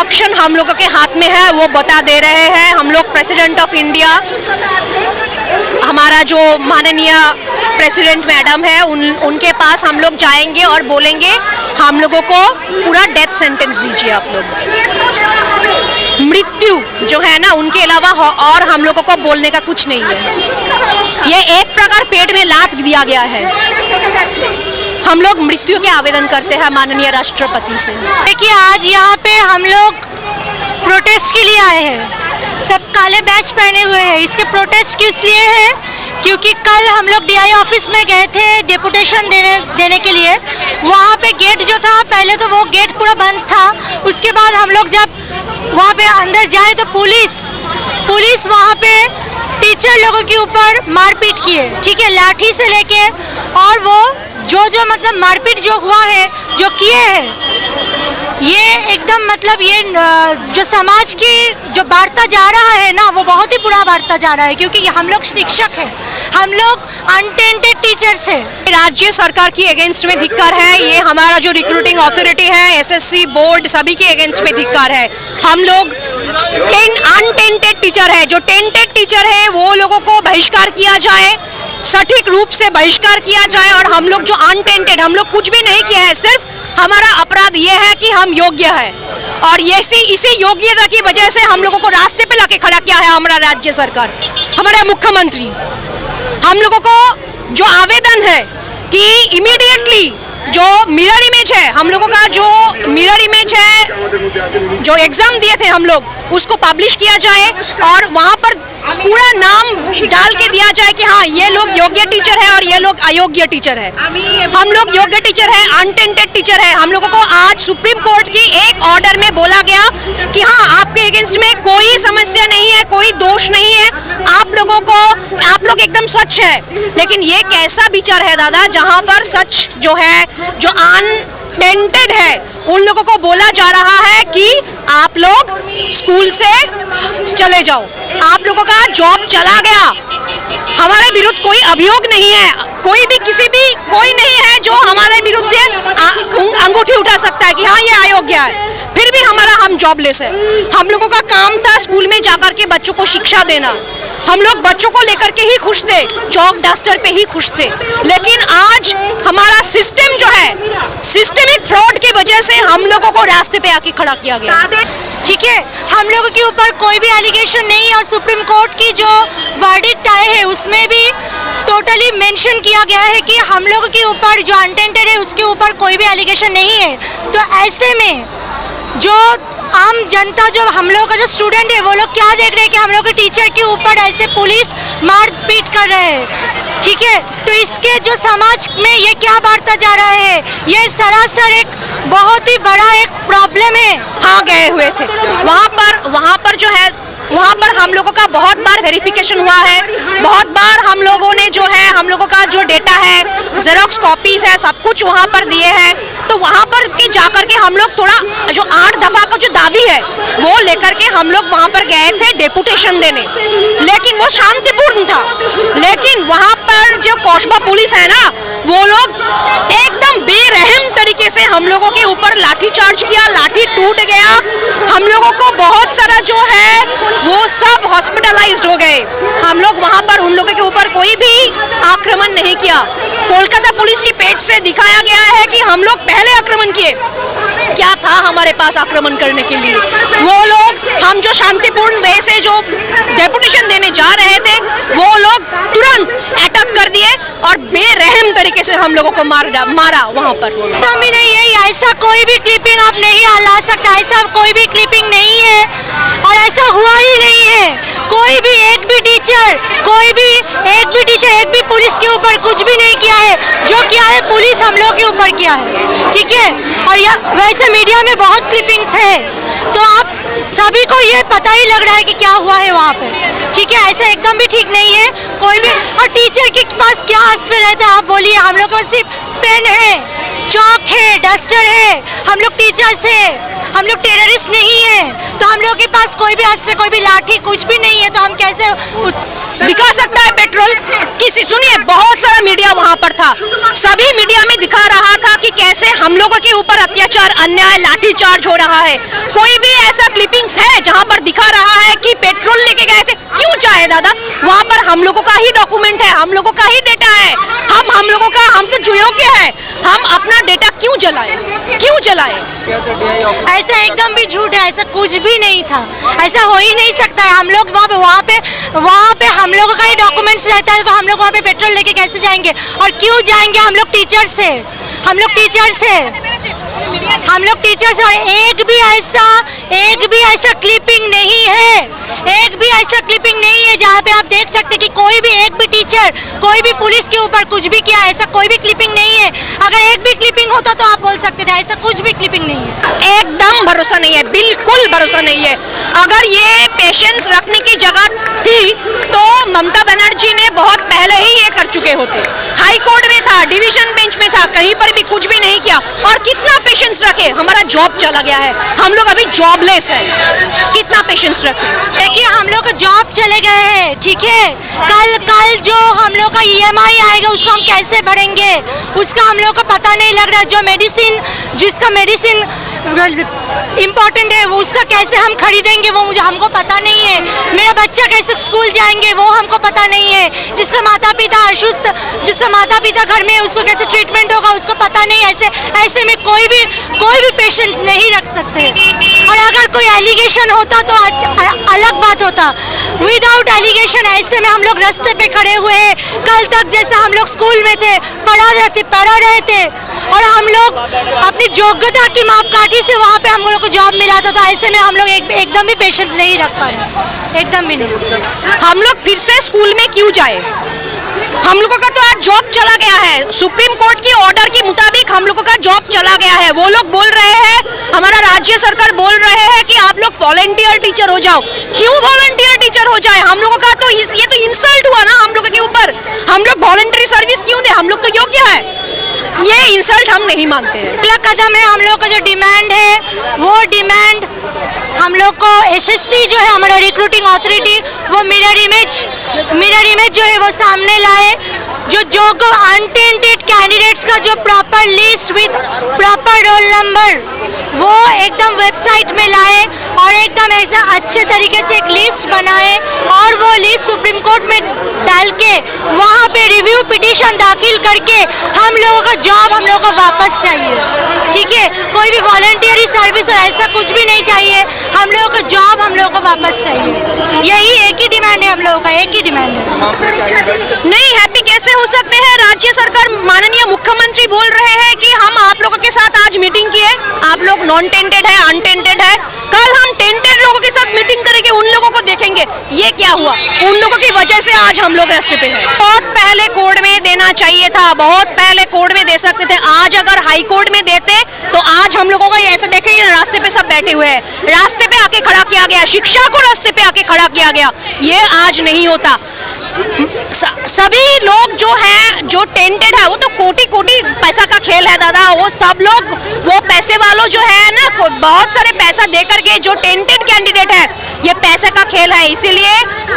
Option हम लोगों के हाथ में है, वो बता दे रहे हैं। हम लोग प्रेसिडेंट ऑफ इंडिया, हमारा जो माननीय प्रेसिडेंट मैडम है, उनके पास हम लोग जाएंगे और बोलेंगे हम लोगों को पूरा डेथ सेंटेंस दीजिए आप लोग। मृत्यु जो है ना, उनके अलावा और हम लोगों को बोलने का कुछ नहीं है। ये एक प्रकार पेट में लात दिया गया है। हम लोग मृत्यु के आवेदन करते हैं माननीय राष्ट्रपति से। देखिए, आज यहाँ पे हम लोग प्रोटेस्ट के लिए आए हैं, सब काले बैच पहने हुए हैं। इसके प्रोटेस्ट किस लिए है? क्योंकि कल हम लोग डीआई ऑफिस में गए थे डेपुटेशन देने के लिए। वहाँ पे गेट जो था, पहले तो वो गेट पूरा बंद था। उसके बाद हम लोग जब वहाँ पे अंदर जाए तो पुलिस वहाँ पे टीचर लोगों के ऊपर मारपीट किए, ठीक है, लाठी से लेके। और वो जो मतलब मारपीट जो हुआ है, जो किए हैं, ये एकदम मतलब ये जो समाज की जो बढ़ता जा रहा है ना, वो बहुत ही बुरा बढ़ता जा रहा है। क्योंकि हम लोग शिक्षक हैं, हम लोग अनटेंटेड टीचर्स हैं। राज्य सरकार की अगेंस्ट में धिक्कार है। ये हमारा जो रिक्रूटिंग अथॉरिटी है, एसएससी बोर्ड, सभी के अगेंस्ट में धिक्कार है। हम लोग अनटेंटेड टीचर है, जो टेंटेड टीचर है वो लोगों को बहिष्कार किया जाए, सटीक रूप से बहिष्कार किया जाए। और हम लोग जो अनटेंटेड, हम लोग कुछ भी नहीं किया है, सिर्फ हमारा अपराध ये है कि हम योग्य है, और इसी योग्यता की वजह से हम लोगों को रास्ते पे लाके खड़ा किया है हमारा राज्य सरकार, हमारे मुख्यमंत्री। हम लोगों को जो आवेदन है कि इमीडिएटली जो मिरर इमेज है, हम लोगों का जो मिरर इमेज है, जो एग्जाम दिए थे हम लोग, उसको पब्लिश किया जाए और वहाँ पर पूरा नाम डाल के दिया जाए कि हाँ, ये लोग योग्य टीचर है और ये लोग अयोग्य टीचर है। हम लोग योग्य टीचर है, अनटेंटेड टीचर है। हम लोगों को आज सुप्रीम कोर्ट की एक ऑर्डर में बोला गया कि हाँ, आपके अगेंस्ट में कोई समस्या नहीं है, कोई दोष नहीं है, आप लोग एकदम सच है। लेकिन ये कैसा विचार है दादा, जहाँ पर सच जो है, जो अनटेंटेड है, उन लोगों को बोला जा रहा है कि आप लोग स्कूल से चले जाओ, आप लोगों का जॉब चला गया। हमारे विरुद्ध कोई अभियोग नहीं है, कोई नहीं है जो हमारे विरुद्ध अंगूठी उठा सकता है कि हाँ, ये अयोग्य है। फिर भी हम जॉबलेस है। हम लोगों का काम था स्कूल में जाकर के बच्चों को शिक्षा देना। हम लोग बच्चों को लेकर के ही खुश थे, चौक डस्टर पे ही खुश थे। लेकिन आज हमारा सिस्टम जो है, सिस्टमिक फ्रॉड की वजह से हम लोगों को रास्ते पे आके खड़ा किया गया। ठीक है, हम लोगों के ऊपर कोई भी एलिगेशन नहीं है, और सुप्रीम कोर्ट की जो वर्डिक्ट आए हैं उसमें भी टोटली मेंशन किया गया है कि हम लोगों के ऊपर जो अनटेंटेड है उसके ऊपर कोई भी एलिगेशन नहीं है। तो ऐसे में जो आम जनता, जो हम लोग का जो स्टूडेंट है, वो लोग क्या देख रहे हैं कि हम लोग के टीचर के ऊपर ऐसे पुलिस मारपीट कर रहे हैं, ठीक है। तो इसके जो समाज में ये क्या बढ़ता जा रहा है, ये सरासर एक बहुत ही बड़ा एक प्रॉब्लम है। हाँ, गए हुए थे वहाँ पर जो है, वहाँ पर हम लोगों का बहुत बार वेरिफिकेशन हुआ है, बहुत बार हम लोगों ने जो है, हम लोगों का जो डेटा है, जेरोक्स कॉपीज है, सब कुछ वहाँ पर दिए हैं। तो वहाँ पर के जाकर के हम लोग थोड़ा जो 8 दफा का जो दावी है वो लेकर के हम लोग वहाँ पर गए थे डेपुटेशन देने, लेकिन वो शांतिपूर्ण था। लेकिन वहाँ पर जो कौशबा पुलिस है ना, वो लोग एकदम बेरहम तरीके से हम लोगों के ऊपर लाठी चार्ज किया, लाठी टूट गया। हम लोगों को बहुत सारा जो है वो सब हॉस्पिटलाइज्ड हो गए। हम लोग वहाँ पर उन लोगों के ऊपर कोई भी आक्रमण नहीं किया। कोलकाता पुलिस की पेज से दिखाया गया है कि हम लोग पहले आक्रमण किए। क्या था हमारे पास आक्रमण करने के लिए? वो लोग, हम जो शांतिपूर्ण वे से जो डेपुटेशन देने जा रहे थे, वो लोग तुरंत अटैक कर दिए और बेरहम तरीके से हम लोगों को मारा वहाँ पर। तो भी नहीं है, ऐसा कोई भी क्लिपिंग आप नहीं ला सकता, ऐसा कोई भी क्लिपिंग नहीं है और ऐसा हुआ ही नहीं है। कोई भी एक भी टीचर एक भी पुलिस के ऊपर कुछ भी नहीं किया है। जो किया है पुलिस हम लोग के ऊपर किया है, ठीक है। और वैसे मीडिया में बहुत क्लिपिंग्स है, तो आप सभी को ये पता ही लग रहा है कि क्या हुआ है वहाँ पे, ठीक है। ऐसा एकदम भी ठीक नहीं है कोई भी। और टीचर के पास क्या अस्त्र रहता है आप बोलिए? हम लोग के पास सिर्फ पेन है, चौक है, डस्टर है, हम लोग टीचर्स है। हम लोग टेररिस्ट नहीं है, तो हम लोग के पास कोई भी अस्त्र, कोई भी लाठी, कुछ भी नहीं है, तो हम कैसे उस दिखा सकता है पेट्रोल? किसी सुनिए, बहुत सारा मीडिया वहां पर था, सभी मीडिया में दिखा रहा था कि कैसे हम लोगों के ऊपर अत्याचार, अन्याय, लाठीचार्ज हो रहा है। कोई भी ऐसा क्लिपिंग्स है जहां पर दिखा रहा है कि पेट्रोल लेके गए थे? क्यों चाहे दादा? वहां पर हम लोगों का ही डॉक्यूमेंट है, हम लोगों का ही डेटा है, हम लोगों का, हम तो जो योग्य है, हम अपना डेटा क्यों जलाए? क्यों जलाए? ऐसा एकदम भी झूठ है, ऐसा कुछ भी नहीं था, ऐसा हो ही नहीं सकता है। हम लोग वहाँ पे हम लोगों का ही डॉक्यूमेंट्स रहता है, तो हम लोग वहाँ पे पेट्रोल लेके कैसे जाएंगे? और क्यों जाएंगे? हम लोग टीचर्स है, हम लोग टीचर्स है, हम लोग टीचर्स। और एक भी ऐसा क्लिपिंग नहीं है, एक भी ऐसा क्लिपिंग नहीं है जहाँ पे आप देख सकते कि कोई भी एक भी टीचर, कोई भी पुलिस के ऊपर कुछ भी किया, ऐसा कोई भी क्लिपिंग नहीं है। अगर एक भी क्लिपिंग होता तो आप बोल सकते थे, ऐसा कुछ भी क्लिपिंग नहीं है। एकदम भरोसा नहीं है, बिल्कुल भरोसा नहीं है। अगर ये पेशेंस रखने की जगह थी तो ममता बनर्जी ने बहुत पहले ही ये कर चुके होते। हाई कोर्ट में था, डिवीजन बेंच में था, कहीं पर भी कुछ भी नहीं किया। और कितना पेशेंस रखे? हमारा जॉब चला गया है, हम लोग अभी जॉबलेस है, कितना पेशेंस रखे? देखिए, हम लोग का जॉब चले गए हैं, ठीक है, कल जो हम लोग का EMI आएगा उसको हम कैसे भरेंगे, उसका हम लोग को पता नहीं लग रहा है। जो मेडिसिन, जिसका मेडिसिन इम्पोर्टेंट है, वो उसका कैसे हम खरीदेंगे वो मुझे, हमको पता नहीं है। मेरा बच्चा कैसे स्कूल जाएंगे वो हमको पता नहीं है। जिसका माता पिता असुस्थ, जिसका माता पिता घर में, उसको कैसे ट्रीटमेंट होगा उसको पता नहीं। ऐसे में कोई भी पेशेंस नहीं रख सकते। और अगर कोई एलिगेशन होता तो अलग बात होता। विदाउट एलिगेशन ऐसे में हम लोग रास्ते पे खड़े हुए हैं। कल तक जैसे हम लोग स्कूल में थे, पढ़ा रहे थे, और हम लोग अपनी योग्यता की मापकाठी से वहाँ पे हम लोग को जॉब मिला था। तो ऐसे में हम लोग एकदम भी पेशेंस नहीं रख पा रहे, एकदम भी नहीं। हम लोग फिर से स्कूल में क्यों जाए? हम लोगों का तो आज जॉब चला गया है, सुप्रीम कोर्ट की ऑर्डर के मुताबिक हम लोगों का जॉब चला गया है। वो लोग बोल रहे हैं, हमारा राज्य सरकार बोल रहे हैं कि आप लोग वॉलंटियर टीचर हो जाओ। क्यों वॉलंटियर टीचर हो जाए? हम लोगों का तो ये तो इंसल्ट हुआ ना हम लोगों के ऊपर। हम लोग वॉलंटरी सर्विस क्यों दे? हम लोग तो योग्य है, ये इंसल्ट हम नहीं मानते हैं। अगला कदम है, हम लोग का जो डिमांड है वो डिमांड हम लोग को SSC जो है हमारा रिक्रूटिंग अथॉरिटी, वो मिरर इमेज जो है वो सामने लाए। जो अनटेंटेड कैंडिडेट्स का जो proper list with proper roll number वो एकदम वेबसाइट में लाए, और एकदम ऐसा अच्छे तरीके से एक लिस्ट बनाए, और वो लिस्ट सुप्रीम कोर्ट में डाल के वहाँ पे रिव्यू पिटीशन दाखिल करके हम लोगों का जॉब हम लोगों को वापस चाहिए, ठीक है। कोई भी वॉलंटियरी सर्विस और ऐसा कुछ भी नहीं चाहिए, हम लोगों का जॉब हम लोगों को वापस चाहिए। यही एक ही डिमांड है, हम लोगों का एक ही डिमांड है। नहीं हैप्पी कैसे हो सकते हैं? राज्य सरकार, माननीय मुख्यमंत्री बोल रहे हैं कि हम आप लोगों के साथ आज मीटिंग किए, आप लोग नॉन टेंटेड है, अनटेंटेड है, कल हम टेंटेड लोगों के साथ मीटिंग करेंगे, उन लोगों को देखेंगे। ये क्या हुआ? उन लोगों की वजह से आज हम लोग रास्ते पे हैं। बहुत पहले कोर्ट में देना चाहिए था, बहुत पहले कोर्ट में दे सकते थे। आज अगर हाई कोर्ट में देते तो आज हम लोगों को ऐसे देखेंगे रास्ते पे सब बैठे हुए हैं, रास्ते पे आके खड़ा किया गया, शिक्षा को रास्ते पे आके खड़ा किया गया, ये आज नहीं होता। सभी लोग जो है, जो टेंटेड है, वो तो कोटि कोटि पैसा का खेल है दादा। वो सब लोग, वो पैसे वालों जो है ना, बहुत सारे पैसा दे करके जो टेंटेड कैंडिडेट है, ये पैसे का खेल है, इसीलिए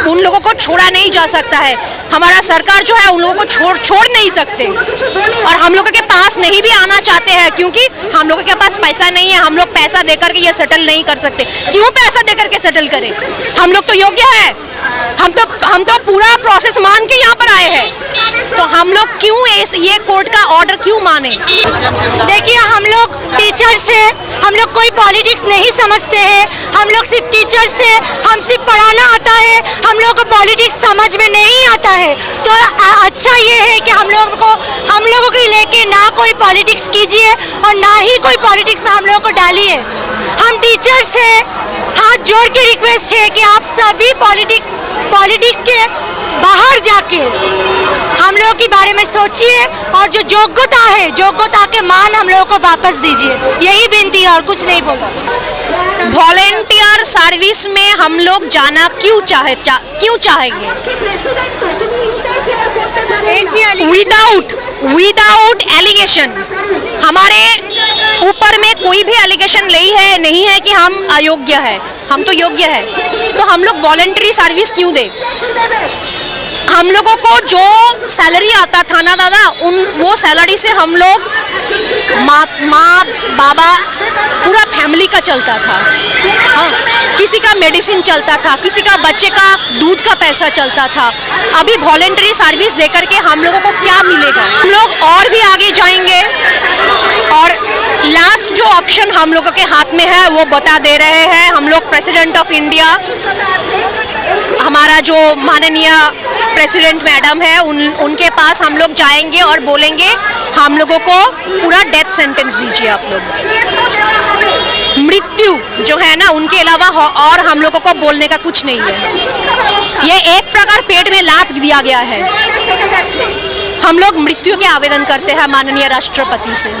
उन लोगों को छोड़ा नहीं जा सकता है। हमारा सरकार जो है उन लोगों को छोड़ नहीं सकते, और हम लोगों के पास नहीं भी आना चाहते हैं, क्योंकि हम लोगों के पास पैसा नहीं है। हम लोग पैसा देकर के ये सेटल नहीं कर सकते। क्यों पैसा देकर के सेटल करें? हम लोग तो योग्य है, हम तो पूरा प्रोसेस मान के यहाँ पर आए हैं, तो हम लोग क्यों ये कोर्ट का ऑर्डर क्यों माने? देखिए, हम लोग टीचर्स हैं, हम लोग कोई पॉलिटिक्स नहीं समझते हैं, हम लोग सिर्फ टीचर्स हैं, हम सिर्फ पढ़ाना आता है, हम लोग को पॉलिटिक्स समझ में नहीं आता है। तो अच्छा ये है कि हम लोगों को लेके ना कोई पॉलिटिक्स कीजिए और ना ही कोई पॉलिटिक्स में हम लोगों को डालिए। हम टीचर्स हैं, हाथ जोड़ के रिक्वेस्ट है कि आप सभी पॉलिटिक्स के बाहर जाके हम लोग के बारे में सोचिए, और जो योग्यता है, योग्यता के मान हम लोगों को वापस दीजिए। यही विनती है, और कुछ नहीं बोलता। वॉलेंटियर सर्विस में हम लोग जाना क्यों चाहेंगे? विदाउट एलिगेशन हमारे ऊपर पेपर में कोई भी एलिगेशन नहीं है कि हम अयोग्य है, हम तो योग्य है। तो हम लोग वॉलंटरी सर्विस क्यों दें? हम लोगों को जो सैलरी आता था ना दादा, वो सैलरी से हम लोग माँ बाबा पूरा फैमिली का चलता था। हाँ, किसी का मेडिसिन चलता था, किसी का बच्चे का दूध का पैसा चलता था। अभी वॉलंटरी सर्विस देकर के हम लोगों को क्या मिलेगा? हम लोग और भी आगे जाएंगे और लास्ट जो ऑप्शन हम लोगों के हाथ में है वो बता दे रहे हैं। हम लोग प्रेसिडेंट ऑफ इंडिया, हमारा जो माननीय प्रेसिडेंट मैडम है, उनके पास हम लोग जाएंगे और बोलेंगे हम लोगों को पूरा डेथ सेंटेंस दीजिए आप लोग। मृत्यु जो है ना, उनके अलावा और हम लोगों को बोलने का कुछ नहीं है। ये एक प्रकार पेट में लात दिया गया है। हम लोग मृत्यु के आवेदन करते हैं माननीय राष्ट्रपति से।